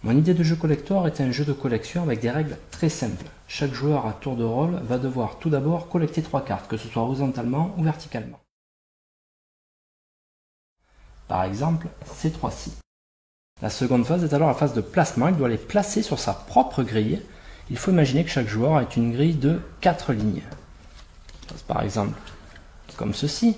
Mon idée de jeu collector est un jeu de collection avec des règles très simples. Chaque joueur à tour de rôle va devoir tout d'abord collecter 3 cartes, que ce soit horizontalement ou verticalement. Par exemple, ces 3-ci. La seconde phase est alors la phase de placement, il doit les placer sur sa propre grille. Il faut imaginer que chaque joueur ait une grille de 4 lignes. Par exemple, comme ceci,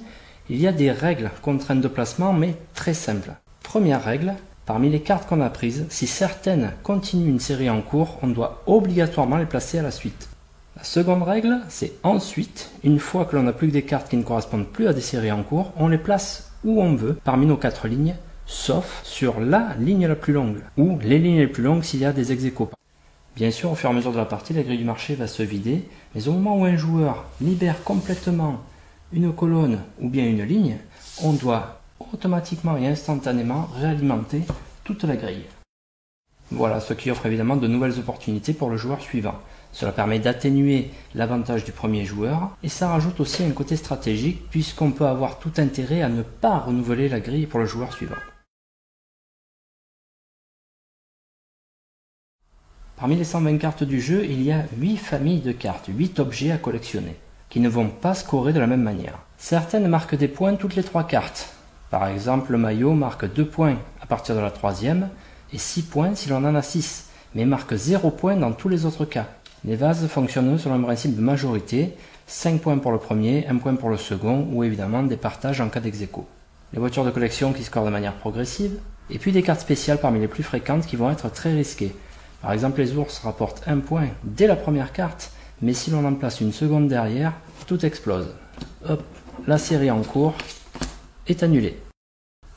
il y a des règles contraintes de placement, mais très simples. Première règle, parmi les cartes qu'on a prises, si certaines continuent une série en cours, on doit obligatoirement les placer à la suite. La seconde règle, c'est ensuite, une fois que l'on n'a plus que des cartes qui ne correspondent plus à des séries en cours, on les place où on veut, parmi nos 4 lignes, sauf sur la ligne la plus longue, ou les lignes les plus longues s'il y a des ex-aequo. Bien sûr, au fur et à mesure de la partie, la grille du marché va se vider, mais au moment où un joueur libère complètement une colonne ou bien une ligne, on doit automatiquement et instantanément réalimenter toute la grille. Voilà, ce qui offre évidemment de nouvelles opportunités pour le joueur suivant. Cela permet d'atténuer l'avantage du premier joueur, et ça rajoute aussi un côté stratégique, puisqu'on peut avoir tout intérêt à ne pas renouveler la grille pour le joueur suivant. Parmi les 120 cartes du jeu, il y a 8 familles de cartes, 8 objets à collectionner, qui ne vont pas scorer de la même manière. Certaines marquent des points toutes les 3 cartes. Par exemple, le maillot marque 2 points à partir de la 3e, et 6 points si l'on en a 6, mais marque 0 points dans tous les autres cas. Les vases fonctionnent selon un principe de majorité, 5 points pour le premier, 1 point pour le second, ou évidemment des partages en cas d'ex-aequo. Les voitures de collection qui scorent de manière progressive, et puis des cartes spéciales parmi les plus fréquentes qui vont être très risquées. Par exemple, les ours rapportent 1 point dès la première carte, mais si l'on en place une seconde derrière, tout explose. Hop, la série en cours est annulée.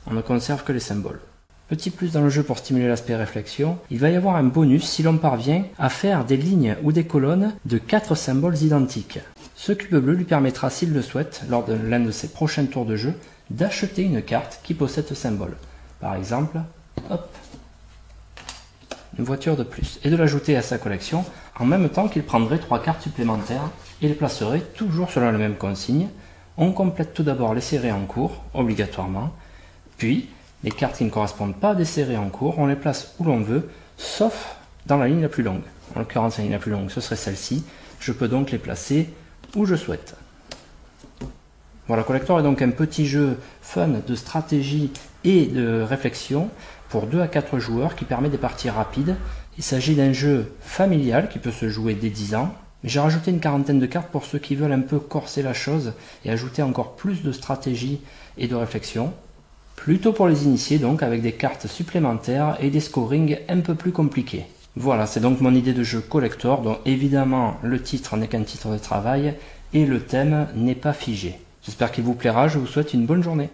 On ne conserve que les symboles. Petit plus dans le jeu pour stimuler l'aspect réflexion, il va y avoir un bonus si l'on parvient à faire des lignes ou des colonnes de 4 symboles identiques. Ce cube bleu lui permettra, s'il le souhaite, lors de l'un de ses prochains tours de jeu, d'acheter une carte qui possède ce symbole. Par exemple, hop, une voiture de plus, et de l'ajouter à sa collection en même temps qu'il prendrait 3 cartes supplémentaires et les placerait toujours selon la même consigne. On complète tout d'abord les séries en cours, obligatoirement, puis les cartes qui ne correspondent pas à des séries en cours, on les place où l'on veut, sauf dans la ligne la plus longue. En l'occurrence, la ligne la plus longue, ce serait celle-ci. Je peux donc les placer où je souhaite. Voilà, Collector est donc un petit jeu fun de stratégie et de réflexion pour 2 à 4 joueurs qui permet des parties rapides. Il s'agit d'un jeu familial qui peut se jouer dès 10 ans. J'ai rajouté une quarantaine de cartes pour ceux qui veulent un peu corser la chose et ajouter encore plus de stratégie et de réflexion. Plutôt pour les initiés donc, avec des cartes supplémentaires et des scorings un peu plus compliqués. Voilà, c'est donc mon idée de jeu collector, dont évidemment le titre n'est qu'un titre de travail et le thème n'est pas figé. J'espère qu'il vous plaira, je vous souhaite une bonne journée.